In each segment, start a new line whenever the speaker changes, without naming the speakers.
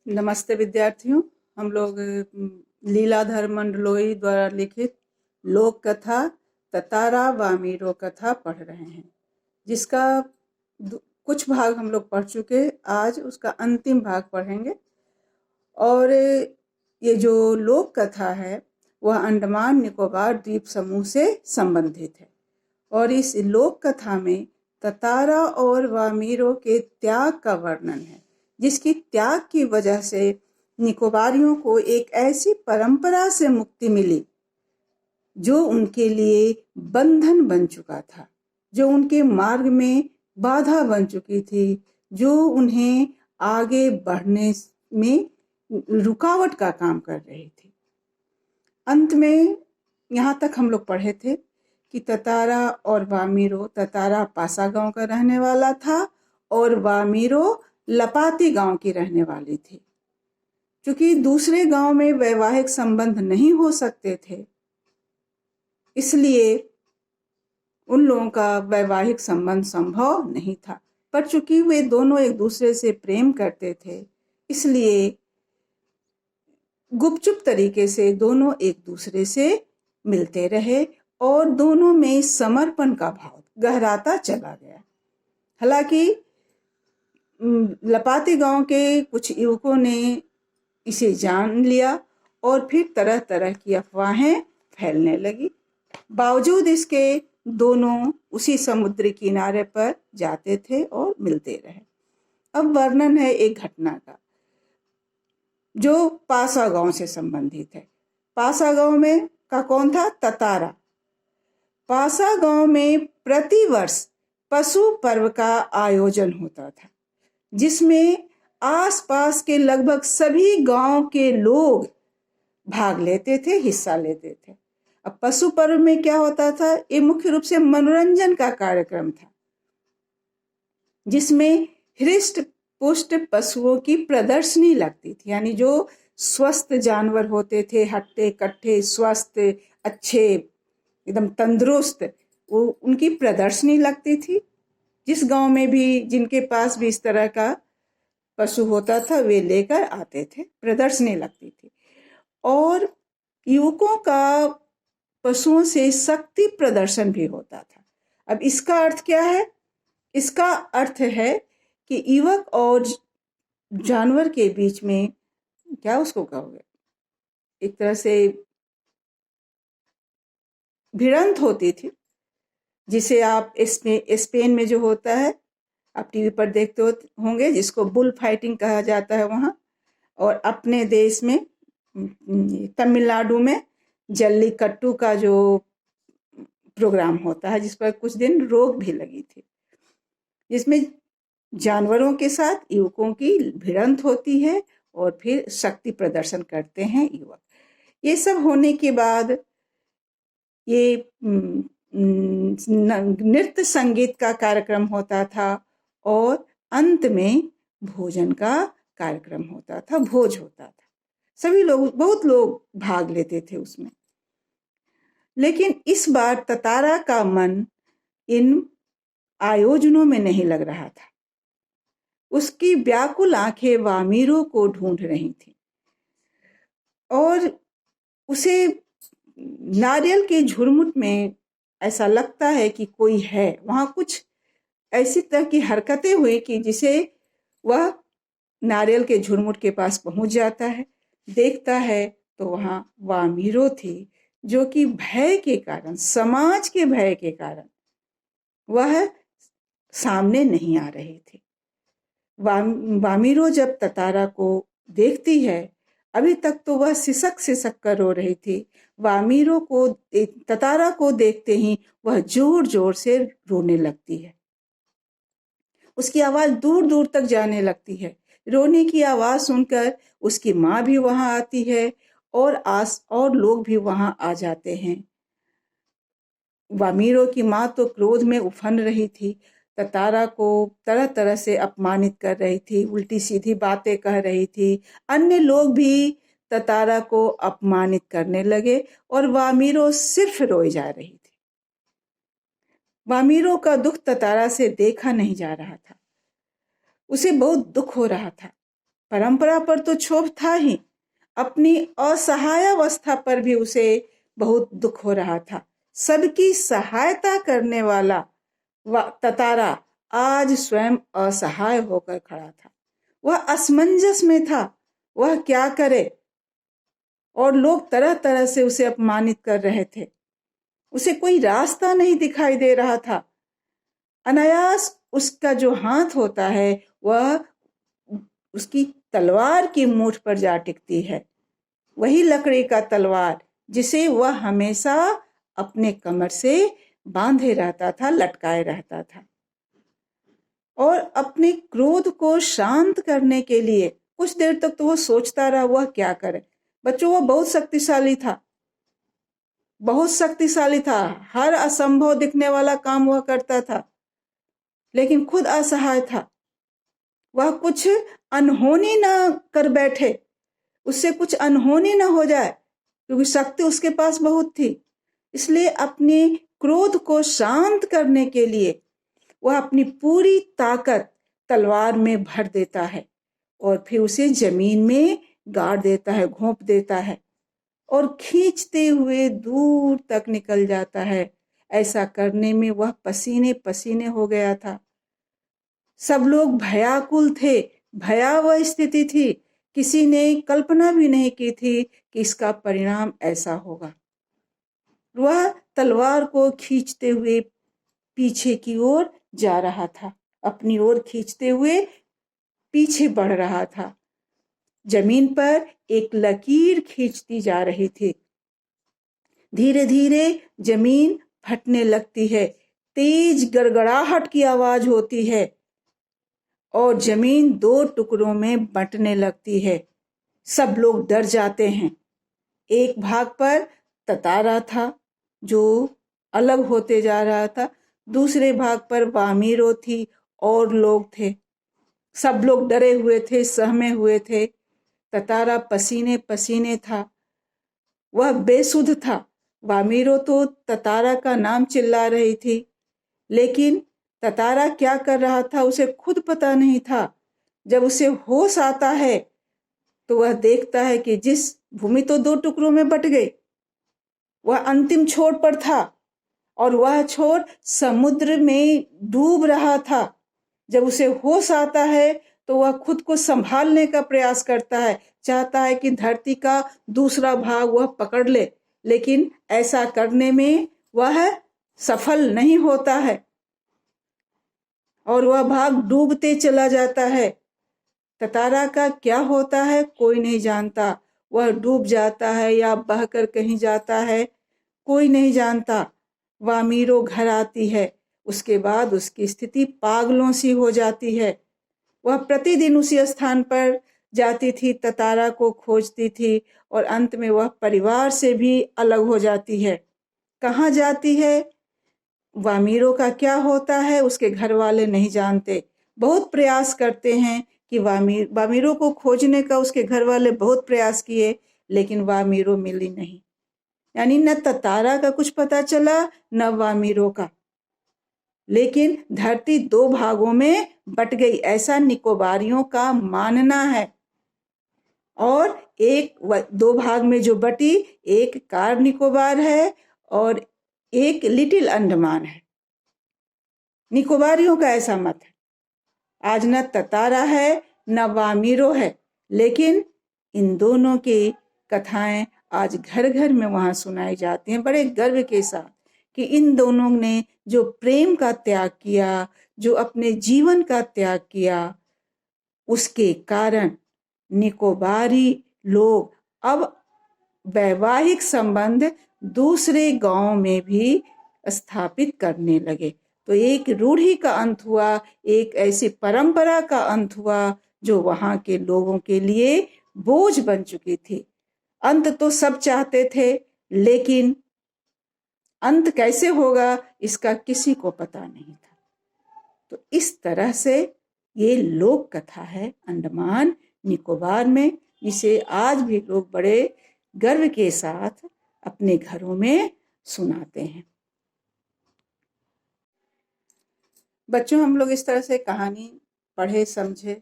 नमस्ते विद्यार्थियों। हम लोग लीलाधर मंडलोई द्वारा लिखित लोक कथा ततारा वामीरो कथा पढ़ रहे हैं, जिसका कुछ भाग हम लोग पढ़ चुके। आज उसका अंतिम भाग पढ़ेंगे। और ये जो लोक कथा है वह अंडमान निकोबार द्वीप समूह से संबंधित है। और इस लोक कथा में ततारा और वामीरो के त्याग का वर्णन है, जिसकी त्याग की वजह से निकोबारियों को एक ऐसी परंपरा से मुक्ति मिली जो उनके लिए बंधन बन चुका था, जो उनके मार्ग में बाधा बन चुकी थी, जो उन्हें आगे बढ़ने में रुकावट का काम कर रही थी। अंत में यहाँ तक हम लोग पढ़े थे कि ततारा और वामीरो, ततारा पासा गांव का रहने वाला था और वामीरो लपाती गांव की रहने वाली थी। क्योंकि दूसरे गांव में वैवाहिक संबंध नहीं हो सकते थे, इसलिए उन लोगों का वैवाहिक संबंध संभव नहीं था। पर चूंकि वे दोनों एक दूसरे से प्रेम करते थे, इसलिए गुपचुप तरीके से दोनों एक दूसरे से मिलते रहे और दोनों में समर्पण का भाव गहराता चला गया। हालांकि लपाती गांव के कुछ युवकों ने इसे जान लिया और फिर तरह तरह की अफवाहें फैलने लगी। बावजूद इसके दोनों उसी समुद्री किनारे पर जाते थे और मिलते रहे। अब वर्णन है एक घटना का जो पासा गांव से संबंधित है। पासा गांव में का कौन था? ततारा। पासा गांव में प्रतिवर्ष पशु पर्व का आयोजन होता था, जिसमें आसपास के लगभग सभी गांव के लोग भाग लेते थे, हिस्सा लेते थे। अब पशु पर्व में क्या होता था? ये मुख्य रूप से मनोरंजन का कार्यक्रम था, जिसमें हृष्ट पुष्ट पशुओं की प्रदर्शनी लगती थी। यानी जो स्वस्थ जानवर होते थे, हट्टे कट्टे, स्वस्थ, अच्छे, एकदम तंदुरुस्त, वो उनकी प्रदर्शनी लगती थी। जिस गांव में भी, जिनके पास भी इस तरह का पशु होता था, वे लेकर आते थे, प्रदर्शनी लगती थी। और युवकों का पशुओं से शक्ति प्रदर्शन भी होता था। अब इसका अर्थ क्या है? इसका अर्थ है कि युवक और जानवर के बीच में, क्या उसको कहोगे, एक तरह से भिड़ंत होती थी, जिसे आप स्पेन में जो होता है, आप टीवी पर देखते होंगे, जिसको बुल फाइटिंग कहा जाता है वहाँ। और अपने देश में तमिलनाडु में जल्लीकट्टू का जो प्रोग्राम होता है, जिस पर कुछ दिन रोक भी लगी थी, जिसमें जानवरों के साथ युवकों की भिड़ंत होती है और फिर शक्ति प्रदर्शन करते हैं युवक। ये सब होने के बाद ये नृत्य संगीत का कार्यक्रम होता था और अंत में भोजन का कार्यक्रम होता था, भोज होता था। सभी लोग, बहुत लोग भाग लेते थे उसमें। लेकिन इस बार ततारा का मन इन आयोजनों में नहीं लग रहा था। उसकी व्याकुल आंखें वामीरो को ढूंढ रही थी और उसे नारियल के झुरमुट में ऐसा लगता है कि कोई है वहां। कुछ ऐसी तरह की हरकतें हुई कि जिसे वह नारियल के झुरमुट के पास पहुंच जाता है, देखता है तो वहां वामीरो थी, जो कि भय के कारण, समाज के भय के कारण वह सामने नहीं आ रही थी। वामीरो जब ततारा को देखती है, अभी तक तो वह सिसक सिसक कर रो रही थी, वामीरो को, ततारा को देखते ही वह जोर जोर से रोने लगती है। उसकी आवाज दूर दूर तक जाने लगती है। रोने की आवाज सुनकर उसकी माँ भी वहां आती है और लोग भी वहां आ जाते हैं। वामीरो की माँ तो क्रोध में उफन रही थी, ततारा को तरह तरह से अपमानित कर रही थी, उल्टी सीधी बातें कह रही थी। अन्य लोग भी ततारा को अपमानित करने लगे और वामीरो सिर्फ रोई जा रही थी। वामीरो का दुख ततारा से देखा नहीं जा रहा था। उसे बहुत दुख हो रहा था परंपरा पर तो क्षोभ था ही, अपनी असहाय अवस्था पर भी उसे बहुत दुख हो रहा था। सबकी सहायता करने वाला ततारा आज स्वयं असहाय होकर खड़ा था। वह असमंजस में था, वह क्या करे। और लोग तरह तरह से उसे अपमानित कर रहे थे, उसे कोई रास्ता नहीं दिखाई दे रहा था। अनायास उसका जो हाथ होता है वह उसकी तलवार की मूठ पर जा टिकती है, वही लकड़ी का तलवार जिसे वह हमेशा अपने कमर से बांधे रहता था, लटकाए रहता था। और अपने क्रोध को शांत करने के लिए कुछ देर तक तो वह सोचता रहा वह क्या करे। बच्चों, वह बहुत शक्तिशाली था, बहुत शक्तिशाली था। हर असंभव दिखने वाला काम वह करता था, लेकिन खुद असहाय था। वह कुछ अनहोनी ना कर बैठे, उससे कुछ अनहोनी ना हो जाए, क्योंकि शक्ति उसके पास बहुत थी। इसलिए अपने क्रोध को शांत करने के लिए वह अपनी पूरी ताकत तलवार में भर देता है और फिर उसे जमीन में गाड़ देता है, घोंप देता है और खींचते हुए दूर तक निकल जाता है। ऐसा करने में वह पसीने पसीने हो गया था। सब लोग भयाकुल थे, भयावह स्थिति थी। किसी ने कल्पना भी नहीं की थी कि इसका परिणाम ऐसा होगा। वह तलवार को खींचते हुए पीछे की ओर जा रहा था, अपनी ओर खींचते हुए पीछे बढ़ रहा था। जमीन पर एक लकीर खींचती जा रही थी। धीरे धीरे जमीन फटने लगती है, तेज गड़गड़ाहट की आवाज होती है और जमीन दो टुकड़ों में बंटने लगती है। सब लोग डर जाते हैं। एक भाग पर ततारा था जो अलग होते जा रहा था, दूसरे भाग पर वामीरो थी और लोग थे। सब लोग डरे हुए थे, सहमे हुए थे। ततारा पसीने पसीने था, वह बेसुध था। वामीरो तो ततारा का नाम चिल्ला रही थी, लेकिन ततारा क्या कर रहा था उसे खुद पता नहीं था। जब उसे होश आता है तो वह देखता है कि जिस भूमि तो दो टुकड़ों में बट गई, वह अंतिम छोर पर था और वह छोर समुद्र में डूब रहा था। जब उसे होश आता है तो वह खुद को संभालने का प्रयास करता है, चाहता है कि धरती का दूसरा भाग वह पकड़ ले, लेकिन ऐसा करने में वह सफल नहीं होता है और वह भाग डूबते चला जाता है। ततारा का क्या होता है कोई नहीं जानता, वह डूब जाता है या बहकर कहीं जाता है, कोई नहीं जानता। वामीरो घर आती है, उसके बाद उसकी स्थिति पागलों सी हो जाती है। वह प्रतिदिन उसी स्थान पर जाती थी, ततारा को खोजती थी और अंत में वह परिवार से भी अलग हो जाती है। कहाँ जाती है, वामीरो का क्या होता है उसके घर वाले नहीं जानते। बहुत प्रयास करते हैं कि वामीरो को खोजने का उसके घर वाले बहुत प्रयास किए, लेकिन वामीरो मिली नहीं। यानी न ततारा का कुछ पता चला न वामीरो का। लेकिन धरती दो भागों में बट गई, ऐसा निकोबारियों का मानना है। और एक दो भाग में जो बटी, एक कार निकोबार है और एक लिटिल अंडमान है। निकोबारियों का ऐसा मत है। आज न ततारा है न वामीरो है, लेकिन इन दोनों की कथाएं आज घर घर में वहां सुनाई जाती हैं बड़े गर्व के साथ कि इन दोनों ने जो प्रेम का त्याग किया, जो अपने जीवन का त्याग किया, उसके कारण निकोबारी लोग अब वैवाहिक संबंध दूसरे गांव में भी स्थापित करने लगे। तो एक रूढ़ी का अंत हुआ, एक ऐसी परंपरा का अंत हुआ जो वहां के लोगों के लिए बोझ बन चुकी थी। अंत तो सब चाहते थे, लेकिन अंत कैसे होगा इसका किसी को पता नहीं था। तो इस तरह से ये लोक कथा है अंडमान निकोबार में, जिसे आज भी लोग बड़े गर्व के साथ अपने घरों में सुनाते हैं। बच्चों, हम लोग इस तरह से कहानी पढ़े समझे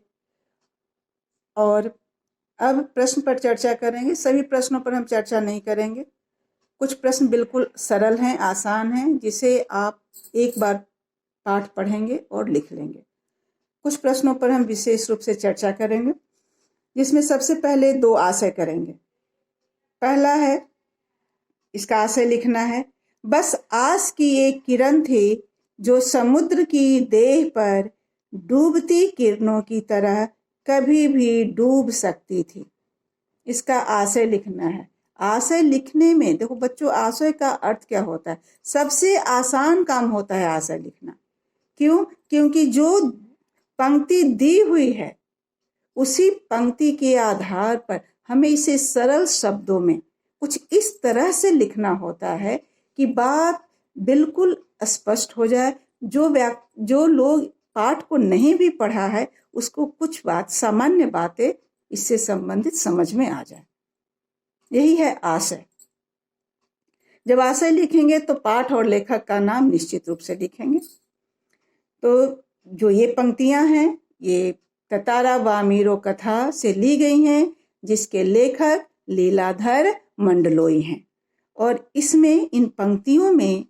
और अब प्रश्न पर चर्चा करेंगे। सभी प्रश्नों पर हम चर्चा नहीं करेंगे। कुछ प्रश्न बिल्कुल सरल हैं, आसान हैं, जिसे आप एक बार पाठ पढ़ेंगे और लिख लेंगे। कुछ प्रश्नों पर हम विशेष रूप से चर्चा करेंगे, जिसमें सबसे पहले 2 आशय करेंगे। पहला है, इसका आशय लिखना है, बस आस की एक किरण थी जो समुद्र की देह पर डूबती किरणों की तरह कभी भी डूब सकती थी। इसका आशय लिखना है। आशय लिखने में देखो बच्चों, आशय का अर्थ क्या होता है? सबसे आसान काम होता है आशय लिखना। क्यों? क्योंकि जो पंक्ति दी हुई है उसी पंक्ति के आधार पर हमें इसे सरल शब्दों में कुछ इस तरह से लिखना होता है कि बात बिल्कुल स्पष्ट हो जाए। जो लोग पाठ को नहीं भी पढ़ा है उसको कुछ बात, सामान्य बातें इससे संबंधित समझ में आ जाए। यही है आशय। जब आशय लिखेंगे तो पाठ और लेखक का नाम निश्चित रूप से लिखेंगे। तो जो ये पंक्तियां हैं ये ततारा वामीरो कथा से ली गई हैं, जिसके लेखक लीलाधर मंडलोई हैं। और इसमें, इन पंक्तियों में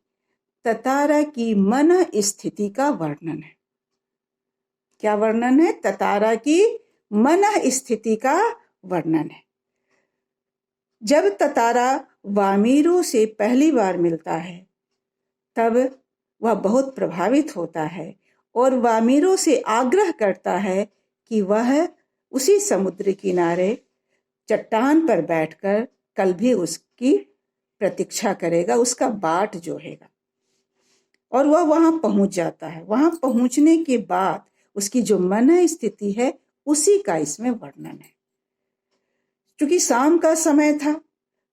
ततारा की मन स्थिति का वर्णन है। क्या वर्णन है? ततारा की मन स्थिति का वर्णन है। जब ततारा वामीरो से पहली बार मिलता है तब वह बहुत प्रभावित होता है और वामीरो से आग्रह करता है कि वह उसी समुद्र किनारे चट्टान पर बैठकर कल भी उसकी प्रतीक्षा करेगा, उसका बाट जोहेगा। और वह वहां पहुंच जाता है। वहां पहुंचने के बाद उसकी जो मन स्थिति है उसी का इसमें वर्णन है। क्योंकि शाम का समय था,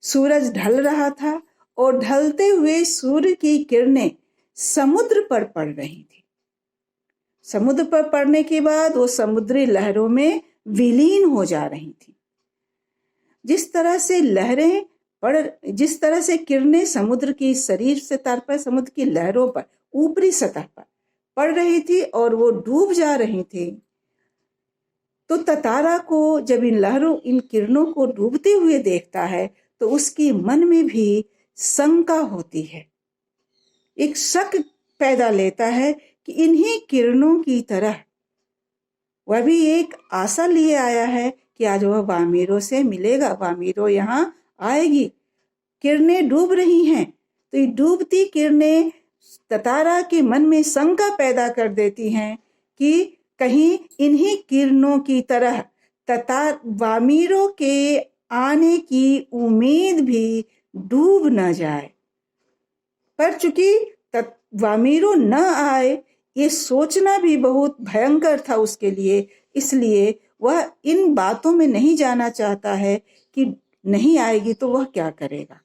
सूरज ढल रहा था और ढलते हुए सूर्य की किरणें समुद्र पर पड़ रही थी। समुद्र पर पड़ने के बाद वो समुद्री लहरों में विलीन हो जा रही थी। जिस तरह से किरणें समुद्र की शरीर से तार पर, समुद्र की लहरों पर, ऊपरी सतह पर पड़ रही थी और वो डूब जा रही थी, तो ततारा को जब इन किरणों को डूबते हुए देखता है तो उसकी मन में भी शंका होती है। एक शक पैदा लेता है कि इन्हीं किरणों की तरह वह भी एक आशा लिए आया है कि आज वह वामीरो से मिलेगा, वामीरो यहाँ आएगी। किरणें डूब रही हैं, तो ये डूबती किरणें ततारा के मन में शंका पैदा कर देती हैं कि कहीं इन्हीं किरणों की तरह वामीरो के आने की उम्मीद भी डूब न जाए। पर चूंकि वामीरो न आए ये सोचना भी बहुत भयंकर था उसके लिए, इसलिए वह इन बातों में नहीं जाना चाहता है कि नहीं आएगी तो वह क्या करेगा।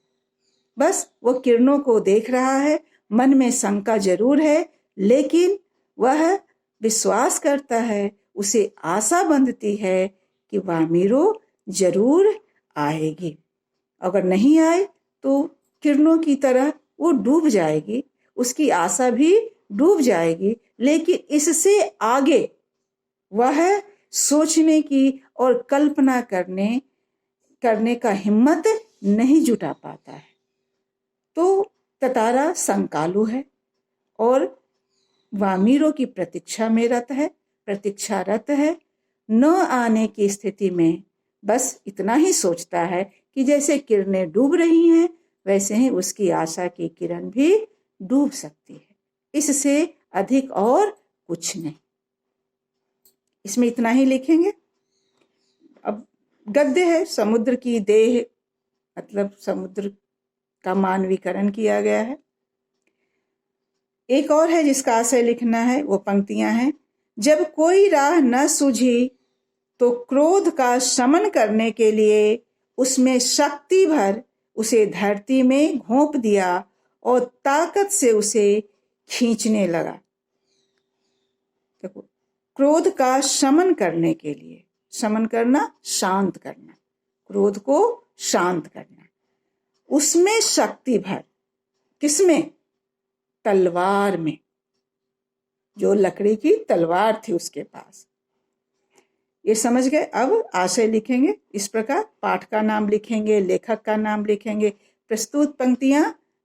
बस वह किरणों को देख रहा है, मन में शंका जरूर है, लेकिन वह विश्वास करता है, उसे आशा बंधती है कि वामीरो जरूर आएगी। अगर नहीं आए तो किरणों की तरह वो डूब जाएगी, उसकी आशा भी डूब जाएगी। लेकिन इससे आगे वह सोचने की और कल्पना करने का हिम्मत नहीं जुटा पाता है। तो ततारा शंकालु है और वामीरो की प्रतीक्षारत है। न आने की स्थिति में बस इतना ही सोचता है कि जैसे किरणें डूब रही हैं वैसे ही उसकी आशा की किरण भी डूब सकती है। इससे अधिक और कुछ नहीं। इसमें इतना ही लिखेंगे। अब गद्य है, समुद्र की देह, मतलब समुद्र का मानवीकरण किया गया है। एक और है जिसका आशय लिखना है, वो पंक्तियां हैं। जब कोई राह न सूझी तो क्रोध का शमन करने के लिए उसमें शक्ति भर उसे धरती में घोंप दिया और ताकत से उसे खींचने लगा। देखो, क्रोध का शमन करने के लिए, शमन करना शांत करना, क्रोध को शांत करना, उसमें शक्ति भर। किसमें? तलवार में। जो लकड़ी की तलवार थी उसके पास। ये समझ गए। अब आशय लिखेंगे इस प्रकार, पाठ का नाम लिखेंगे, लेखक का नाम लिखेंगे। प्रस्तुत पंक्तियां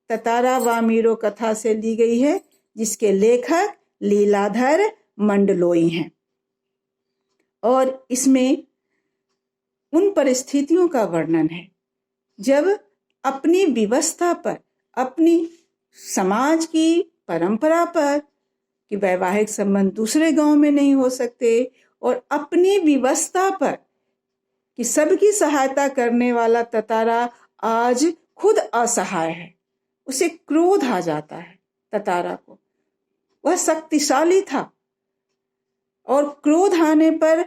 ततारा वामीरो कथा से ली गई है, जिसके लेखक लीलाधर मंडलोई हैं। और इसमें उन परिस्थितियों का वर्णन है जब अपनी व्यवस्था पर, अपनी समाज की परंपरा पर कि वैवाहिक संबंध दूसरे गांव में नहीं हो सकते, और अपनी व्यवस्था पर कि सबकी सहायता करने वाला ततारा आज खुद असहाय है। उसे क्रोध आ जाता है ततारा को। वह शक्तिशाली था और क्रोध आने पर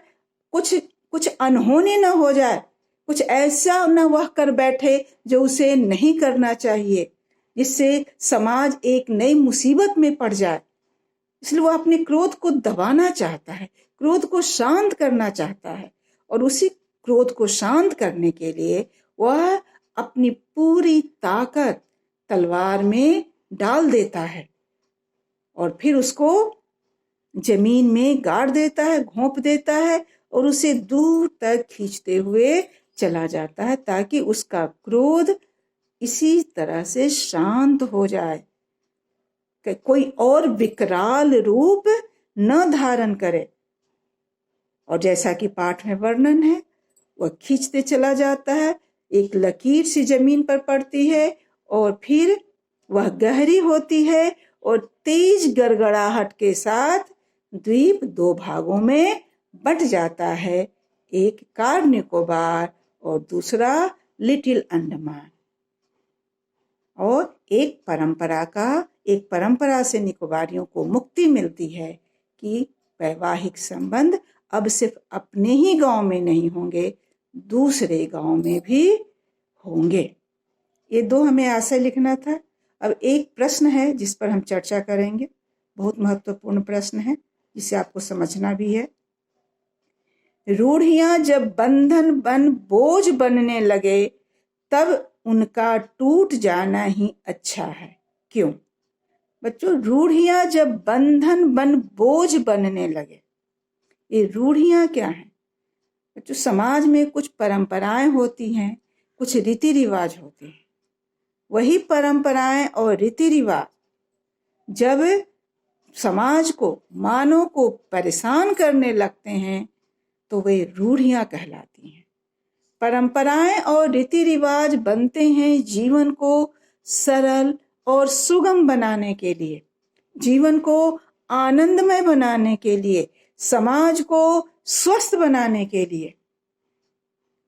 कुछ अनहोनी न हो जाए, कुछ ऐसा न वह कर बैठे जो उसे नहीं करना चाहिए, जिससे समाज एक नई मुसीबत में पड़ जाए। इसलिए वह अपने क्रोध को दबाना चाहता है, क्रोध को शांत करना चाहता है, और उसी क्रोध को शांत करने के लिए वह अपनी पूरी ताकत तलवार में डाल देता है और फिर उसको जमीन में गाड़ देता है, घोंप देता है और उसे दूर तक खींचते हुए चला जाता है, ताकि उसका क्रोध इसी तरह से शांत हो जाए, कोई और विकराल रूप न धारण करे। और जैसा कि पाठ में वर्णन है, वह खींचते चला जाता है, एक लकीर सी जमीन पर पड़ती है और फिर वह गहरी होती है और तेज गड़गड़ाहट के साथ द्वीप दो भागों में बंट जाता है, एक कार निकोबार और दूसरा लिटिल अंडमान। और एक परंपरा से निकोबारियों को मुक्ति मिलती है कि वैवाहिक संबंध अब सिर्फ अपने ही गांव में नहीं होंगे, दूसरे गांव में भी होंगे। ये दो हमें आशय लिखना था। अब एक प्रश्न है जिस पर हम चर्चा करेंगे, बहुत महत्वपूर्ण प्रश्न है जिसे आपको समझना भी है। रूढ़ियां जब बंधन बन बोझ बनने लगे तब उनका टूट जाना ही अच्छा है। क्यों बच्चों? रूढ़ियां जब बंधन बन बोझ बनने लगे, ये रूढ़ियां क्या हैं बच्चों? समाज में कुछ परंपराएं होती हैं, कुछ रीति रिवाज होते हैं। वही परंपराएं और रीति रिवाज जब समाज को, मानव को परेशान करने लगते हैं तो वे रूढ़ियां कहलाती हैं। परंपराएं और रीति रिवाज बनते हैं जीवन को सरल और सुगम बनाने के लिए, जीवन को आनंदमय बनाने के लिए, समाज को स्वस्थ बनाने के लिए।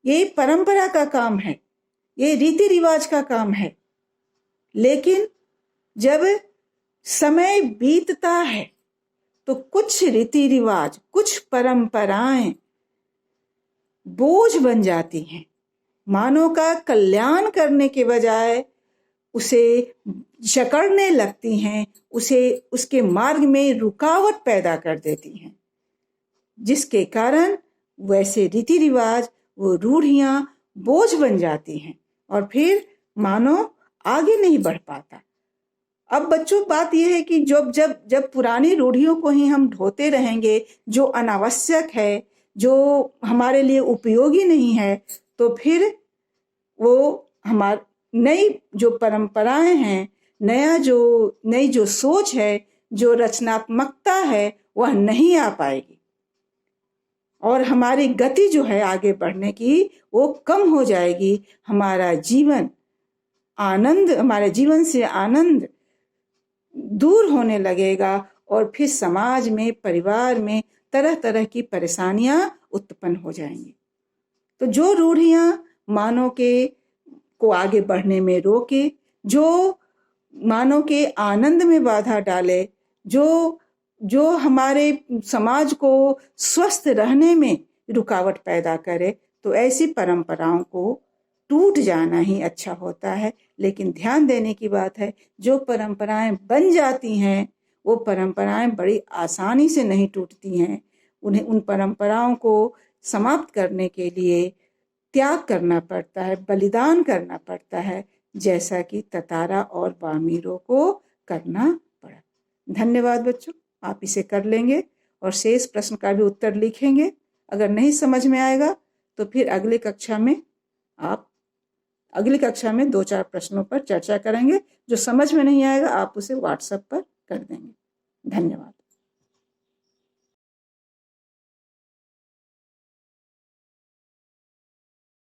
ये परंपरा का काम है, ये रीति रिवाज का काम है। लेकिन जब समय बीतता है तो कुछ रीति रिवाज, कुछ परंपराएं बोझ बन जाती हैं। मानव का कल्याण करने के बजाय उसे जकड़ने लगती हैं, उसे उसके मार्ग में रुकावट पैदा कर देती हैं, जिसके कारण वैसे रीति रिवाज, वो रूढ़ियां बोझ बन जाती हैं और फिर मानव आगे नहीं बढ़ पाता। अब बच्चों बात यह है कि जब पुरानी रूढ़ियों को ही हम ढोते रहेंगे, जो अनावश्यक है, जो हमारे लिए उपयोगी नहीं है, तो फिर वो हमारी नई जो परंपराएं हैं, नई जो सोच है, जो रचनात्मकता है, वह नहीं आ पाएगी और हमारी गति जो है आगे बढ़ने की वो कम हो जाएगी। हमारे जीवन से आनंद दूर होने लगेगा और फिर समाज में, परिवार में तरह तरह की परेशानियां उत्पन्न हो जाएंगी। तो जो रूढ़ियां मानव को आगे बढ़ने में रोके, जो मानव के आनंद में बाधा डाले, जो हमारे समाज को स्वस्थ रहने में रुकावट पैदा करे, तो ऐसी परंपराओं को टूट जाना ही अच्छा होता है। लेकिन ध्यान देने की बात है, जो परंपराएं बन जाती हैं वो परंपराएं बड़ी आसानी से नहीं टूटती हैं। उन परंपराओं को समाप्त करने के लिए त्याग करना पड़ता है, बलिदान करना पड़ता है, जैसा कि ततारा और वामीरो को करना पड़ा। धन्यवाद बच्चों, आप इसे कर लेंगे और शेष प्रश्न का भी उत्तर लिखेंगे। अगर नहीं समझ में आएगा तो फिर अगली कक्षा में 2-4 प्रश्नों पर चर्चा करेंगे। जो समझ में नहीं आएगा आप उसे व्हाट्सएप पर कर देंगे। धन्यवाद।